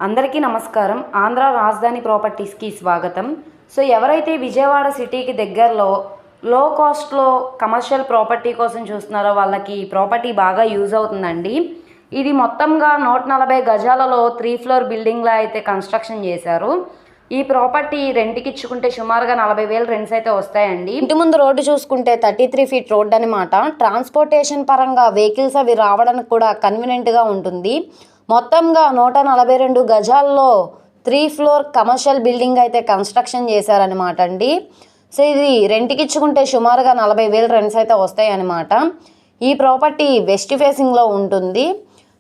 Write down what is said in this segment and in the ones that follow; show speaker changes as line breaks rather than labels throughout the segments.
అందరికీ నమస్కారం. ఆంధ్ర రాజధాని ప్రాపర్టీస్కి స్వాగతం. సో ఎవరైతే విజయవాడ సిటీకి దగ్గరలో లో కాస్ట్లో కమర్షియల్ ప్రాపర్టీ కోసం చూస్తున్నారో వాళ్ళకి ఈ ప్రాపర్టీ బాగా యూజ్ అవుతుందండి. ఇది మొత్తంగా 140 గజాలలో 3 ఫ్లోర్ బిల్డింగ్లా అయితే కన్స్ట్రక్షన్ చేశారు. ఈ ప్రాపర్టీ రెంట్కి ఇచ్చుకుంటే సుమారుగా 40,000 రెంట్స్ అయితే వస్తాయండి. ఇంటి ముందు రోడ్డు చూసుకుంటే 33 ఫీట్ రోడ్ అనమాట. ట్రాన్స్పోర్టేషన్ పరంగా వెహికల్స్ అవి రావడానికి కూడా కన్వీనియంట్గా ఉంటుంది. మొత్తంగా 142 గజాల్లో 3 ఫ్లోర్ కమర్షియల్ బిల్డింగ్ అయితే కన్స్ట్రక్షన్ చేశారనమాట అండి. సో ఇది రెంట్కి ఇచ్చుకుంటే సుమారుగా 40,000 రెంట్స్ అయితే వస్తాయి అన్నమాట. ఈ ప్రాపర్టీ వెస్ట్ ఫేసింగ్లో ఉంటుంది.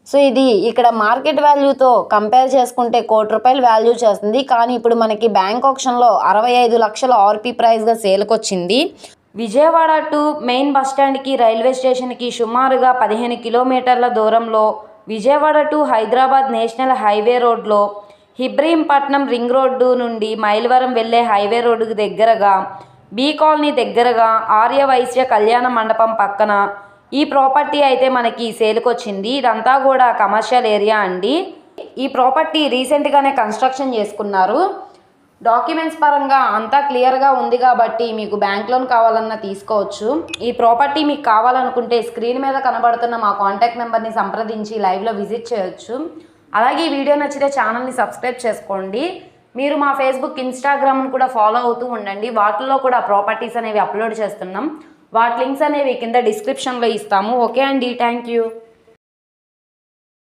సో ఇది ఇక్కడ మార్కెట్ వాల్యూతో కంపేర్ చేసుకుంటే ₹1,00,00,000 వాల్యూ చేస్తుంది. కానీ ఇప్పుడు మనకి బ్యాంక్ ఆప్షన్లో 65 లక్షల ఆర్పీ ప్రైస్గా సేల్కి వచ్చింది. విజయవాడ టు మెయిన్ బస్టాండ్కి రైల్వే స్టేషన్కి సుమారుగా 15 కిలోమీటర్ల దూరంలో, Vijayawada to Hyderabad national highway రోడ్లో, ఇబ్రహీంపట్నం రింగ్ రోడ్డు నుండి మైలవరం వెళ్ళే హైవే రోడ్డుకు దగ్గరగా, బీ కాలనీ దగ్గరగా, ఆర్య వైశ్య కళ్యాణ మండపం పక్కన ఈ ప్రాపర్టీ అయితే మనకి సేల్కి వచ్చింది. ఇదంతా కూడా కమర్షియల్ ఏరియా అండి. ఈ ప్రాపర్టీ రీసెంట్గానే కన్స్ట్రక్షన్ చేసుకున్నారు. డాక్యుమెంట్స్ పరంగా అంతా క్లియర్గా ఉంది కాబట్టి మీకు బ్యాంక్ లోన్ కావాలన్నా తీసుకోవచ్చు. ఈ ప్రాపర్టీ మీకు కావాలనుకుంటే స్క్రీన్ మీద కనబడుతున్న మా కాంటాక్ట్ నెంబర్ని సంప్రదించి లైవ్లో విజిట్ చేయొచ్చు. అలాగే ఈ వీడియో నచ్చితే ఛానల్ని సబ్స్క్రైబ్ చేసుకోండి. మీరు మా ఫేస్బుక్, ఇన్స్టాగ్రామ్ని కూడా ఫాలో అవుతూ ఉండండి. వాటిల్లో కూడా ప్రాపర్టీస్ అనేవి అప్లోడ్ చేస్తున్నాం. వాటి లింక్స్ అనేవి కింద డిస్క్రిప్షన్లో ఇస్తాము. ఓకే అండి, థ్యాంక్ యూ.